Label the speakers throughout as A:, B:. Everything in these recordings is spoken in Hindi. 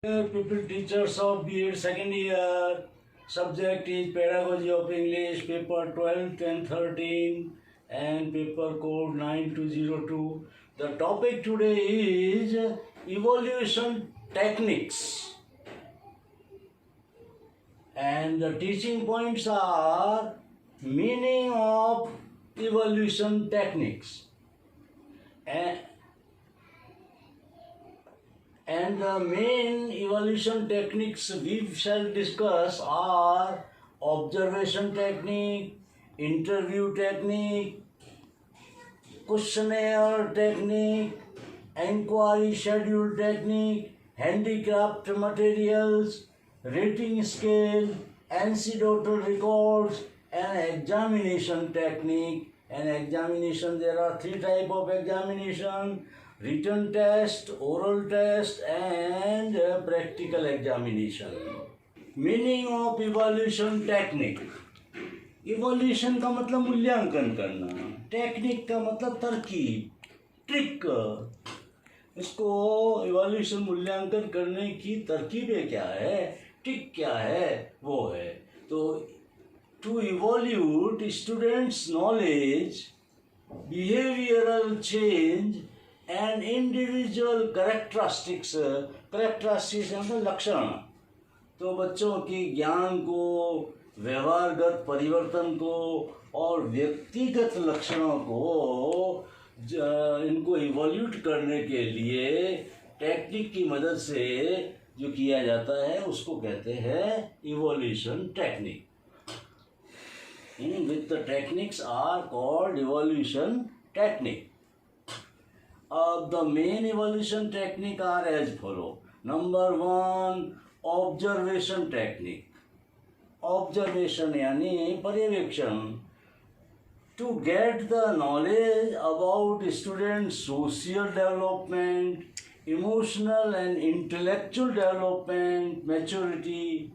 A: People, teachers of B.Ed second year, subject is Pedagogy of English, paper 12th and 13, and paper code 9202. The topic today is evaluation techniques, and the teaching points are meaning of evaluation techniques. And the main evaluation techniques we shall discuss are observation technique, interview technique, questionnaire technique, inquiry schedule technique, handicraft materials, rating scale, anecdotal records, and examination technique. And examination, there are three types of examination: written test, oral test, and practical examination. Meaning of evaluation technique. Evolution का मतलब मूल्यांकन करना, टेक्निक का मतलब तरकीब, ट्रिक। इसको इवोल्यूशन मूल्यांकन करने की तरकीबें क्या है, ट्रिक क्या है, वो है। तो to evaluate students knowledge, behavioural change and individual characteristics मतलब लक्षण। तो बच्चों के ज्ञान को, व्यवहारगत परिवर्तन को और व्यक्तिगत लक्षणों को इनको इवोल्यूट करने के लिए टेक्निक की मदद से जो किया जाता है उसको कहते हैं evolution technique. With the techniques are called evolution technique. The main evolution technique are as follow. Number one, observation technique. Observation यानी पर्यवेक्षण. To get the knowledge about students' social development, emotional and intellectual development, maturity,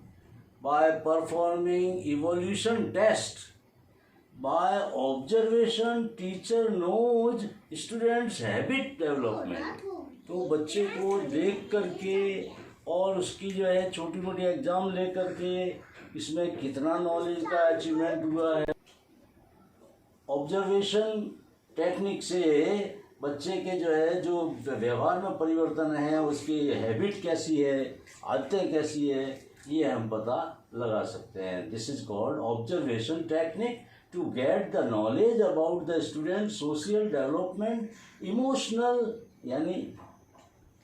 A: by performing evaluation test. By observation, teacher knows students' habit development. तो बच्चे को देख करके और उसकी जो है छोटी मोटी एग्जाम ले करके इसमें कितना नॉलेज का अचीवमेंट हुआ है। ऑब्जर्वेशन टेक्निक से बच्चे के जो है जो व्यवहार में परिवर्तन है, उसकी हैबिट कैसी है, आदतें कैसी है, ये हम पता लगा सकते हैं। This is called observation technique to get the knowledge about the student social development, emotional यानी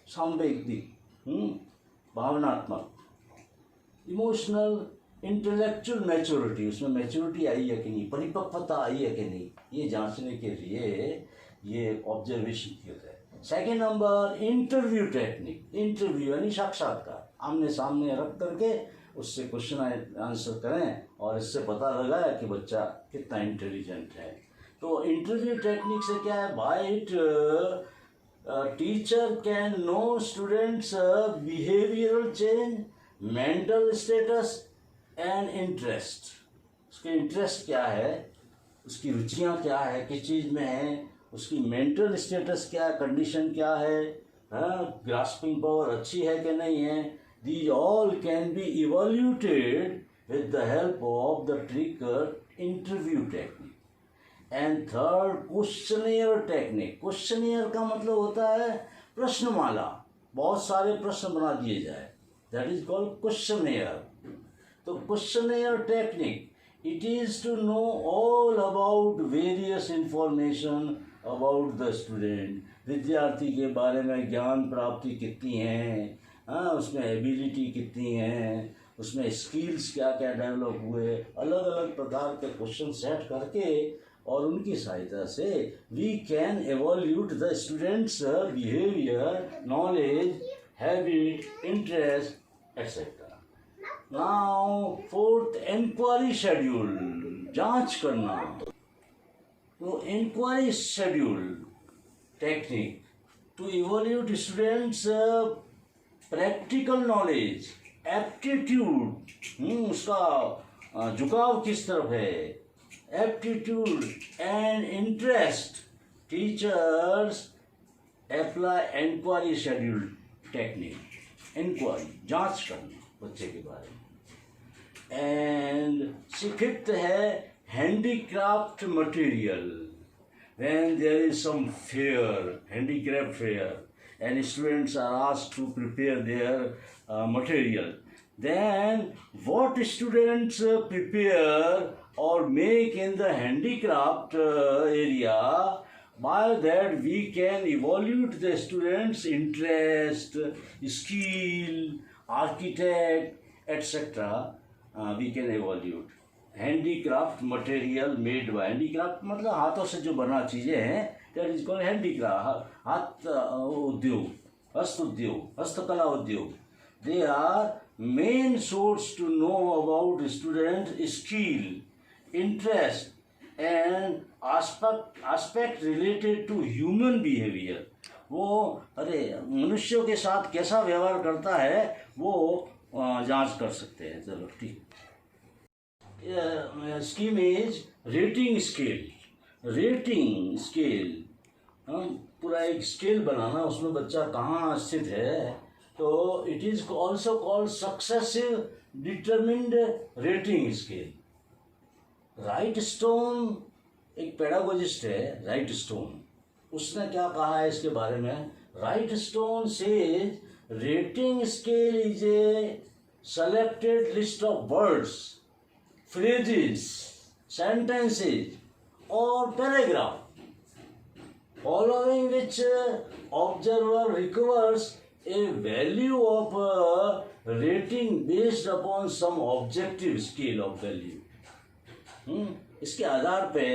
A: सांवेगिक भावनात्मक, इमोशनल, इंटेलेक्चुअल मैच्योरिटी, उसमें मैच्योरिटी आई है कि नहीं, परिपक्वता आई है कि नहीं, ये जांचने के लिए ये ऑब्जर्वेशन किया जाए। Second number, interview technique. Interview यानी साक्षात्कार, आमने सामने रख करके उससे क्वेश्चन आंसर करें और इससे पता लगाए कि बच्चा कितना इंटेलिजेंट है। तो इंटरव्यू टेक्निक से क्या है, by it teacher can know students behavioural change, mental status and interest. उसके इंटरेस्ट क्या है, उसकी रुचियाँ क्या है, किस चीज़ में है, उसकी मेंटल स्टेटस क्या है, कंडीशन क्या है, ग्रास्पिंग पावर अच्छी है कि नहीं है। These all can be evaluated with the help of the trigger interview technique. And third, questionnaire technique. Questionnaire का मतलब होता है प्रश्नमाला, बहुत सारे प्रश्न बना दिए जाए, that is called questionnaire. तो questionnaire technique, it is to know all about various information about the student. विद्यार्थी के बारे में ज्ञान प्राप्ति कितनी है, उसमें एबिलिटी कितनी है, उसमें स्किल्स क्या क्या डेवलप हुए, अलग अलग प्रकार के क्वेश्चन सेट करके और उनकी सहायता से we can evaluate the students behaviour, knowledge, habit, interest etcetera. Now fourth, inquiry schedule, जांच करना। तो inquiry schedule technique to evaluate students practical knowledge, aptitude, उसका झुकाव किस तरफ है, aptitude and interest, teachers apply inquiry schedule technique. Inquiry, जांच करना बच्चे के बारे में। एंड फिफ्थ है handicraft material. When there is some fair, handicraft fair, and students are asked to prepare their material, then what students prepare or make in the handicraft area, by that we can evaluate the students' interest, skill, architect, etc. We can evaluate handicraft material made by, handicraft मतलब हाथों से जो बना चीज़ें हैं, that is called handicraft, हाथ उद्योग, हस्त उद्योग, हस्तकला उद्योग. They are main source to know about student skill, interest and aspect related to human behavior. वो मनुष्यों के साथ कैसा व्यवहार करता है वो जांच कर सकते हैं. चलो ठीक. Scheme is rating scale. Rating scale, हम पूरा एक स्केल बनाना, उसमें बच्चा कहाँ स्थित है. तो it is also called successive determined rating scale. Right stone एक पेडागोजिस्ट है, राइट स्टोन, उसने क्या कहा है इसके बारे में. Right stone says rating scale is a selected list of words, phrases, sentences or paragraph following which observer recovers a value of rating based upon some objective scale of value. इसके आधार पे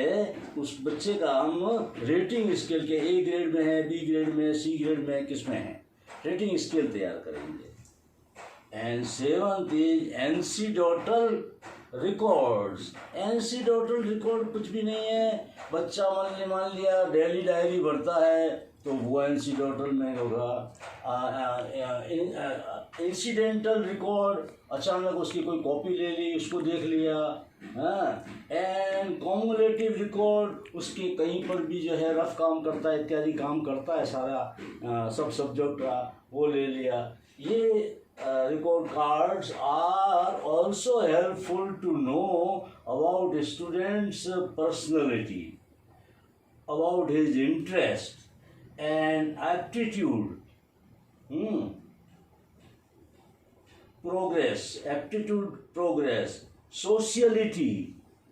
A: उस बच्चे का हम रेटिंग स्केल के ए ग्रेड में है, बी ग्रेड में, सी ग्रेड में, किस में है, रेटिंग स्केल तैयार करेंगे. And seventh is anecdotal records. Anecdotal record कुछ भी नहीं है. बच्चा मान लिया डेली डायरी भरता है तो वो एनसीडोटल में होगा. इंसिडेंटल रिकॉर्ड, अचानक उसकी कोई कॉपी ले ली, उसको देख लिया. एंड कॉमुलेटिव रिकॉर्ड, उसके कहीं पर भी जो है रफ काम करता है, इत्यादि काम करता है सारा सब सब्जेक्ट का, वो ले लिया. ये record cards are also helpful to know about a student's personality, about his interest and aptitude, progress, sociality,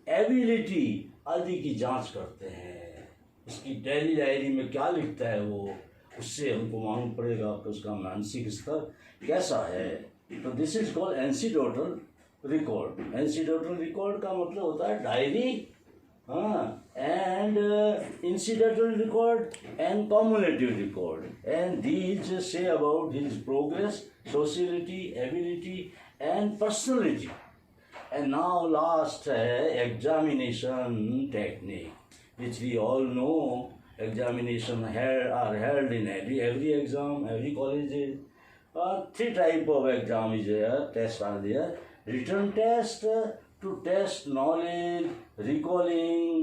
A: ability आदि की जांच करते हैं. उसकी डेली डायरी में क्या लिखता है वो, उससे हमको मालूम पड़ेगा कि उसका मानसिक स्तर कैसा है. तो this is called anecdotal record. Anecdotal record का मतलब होता है diary, and incidental record and cumulative record. And these say about his progress, sociality, ability and personality. And now last है examination technique, which we all know. Examination are held in every exam, every college. Three type of exam is there, tests are there. Written test to test knowledge, recalling,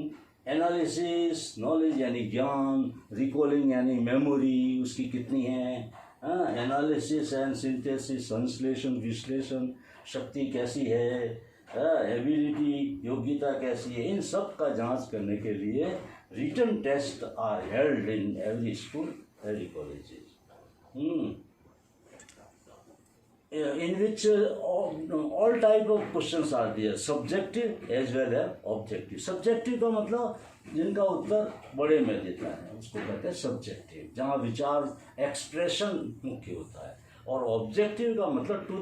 A: analysis, knowledge यानी ज्ञान, recalling यानी memory उसकी कितनी है, analysis and synthesis, संश्लेषण, विश्लेषण शक्ति कैसी है, ability योग्यता कैसी है. इन सब का जांच करने के लिए written tests are held in every school, every colleges, in which all type of questions are there, subjective as well as objective. Subjective का मतलब जिनका उत्तर बड़े में देता है उसको कहते हैं सब्जेक्टिव, जहाँ विचार एक्सप्रेशन मुख्य होता है. और ऑब्जेक्टिव का मतलब to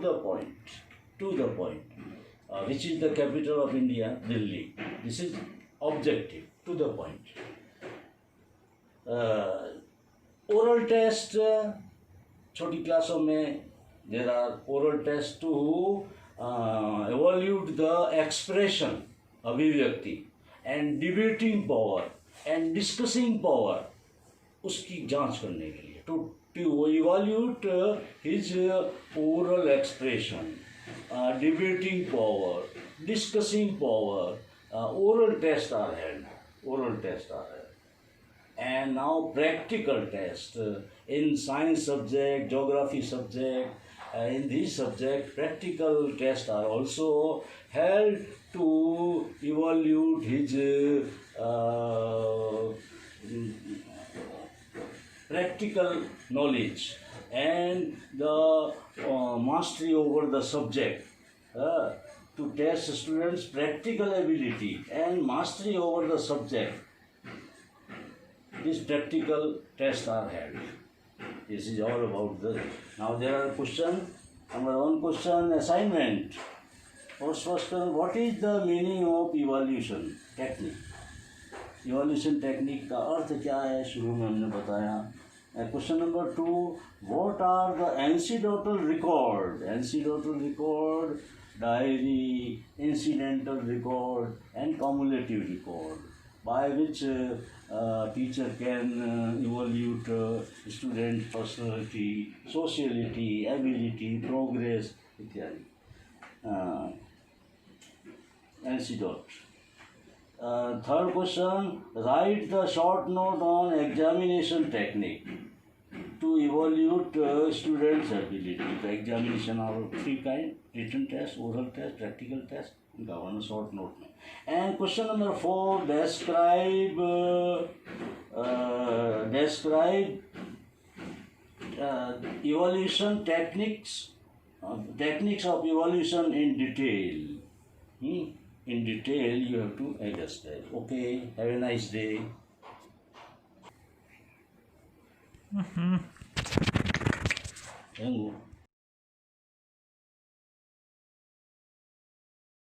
A: the point, which is the capital of India, Delhi. This is objective, to the point. Oral test, छोटी क्लासों में there are oral tests to evaluate the expression, अभिव्यक्ति, and debating power and discussing power, उसकी जांच करने के लिए to evaluate his oral expression, debating power, discussing power. Oral tests are held. And now practical test in science subject, geography subject, in this subject, practical tests are also held to evaluate his practical knowledge and the mastery over the subject, to test students' practical ability and mastery over the subject. These practical tests are held. This is all about the. Now there are questions. Number one question, assignment. First question, what is the meaning of evaluation technique? Evaluation technique का अर्थ क्या है, शुरू में हमने बताया. Question number 2, what are the anecdotal record? Anecdotal record, diary, incidental record and cumulative record, by which teacher can evaluate student personality, sociality, ability, progress इत्यादि. Antidote. Third question, write the short note on examination technique to evaluate students' ability. The examination are of 3 kinds: written test, oral test, practical test. इनका वन short note में. And question number 4, describe evaluation techniques of evaluation in detail. In detail, you have to understand. Okay, have a nice day. Thank you.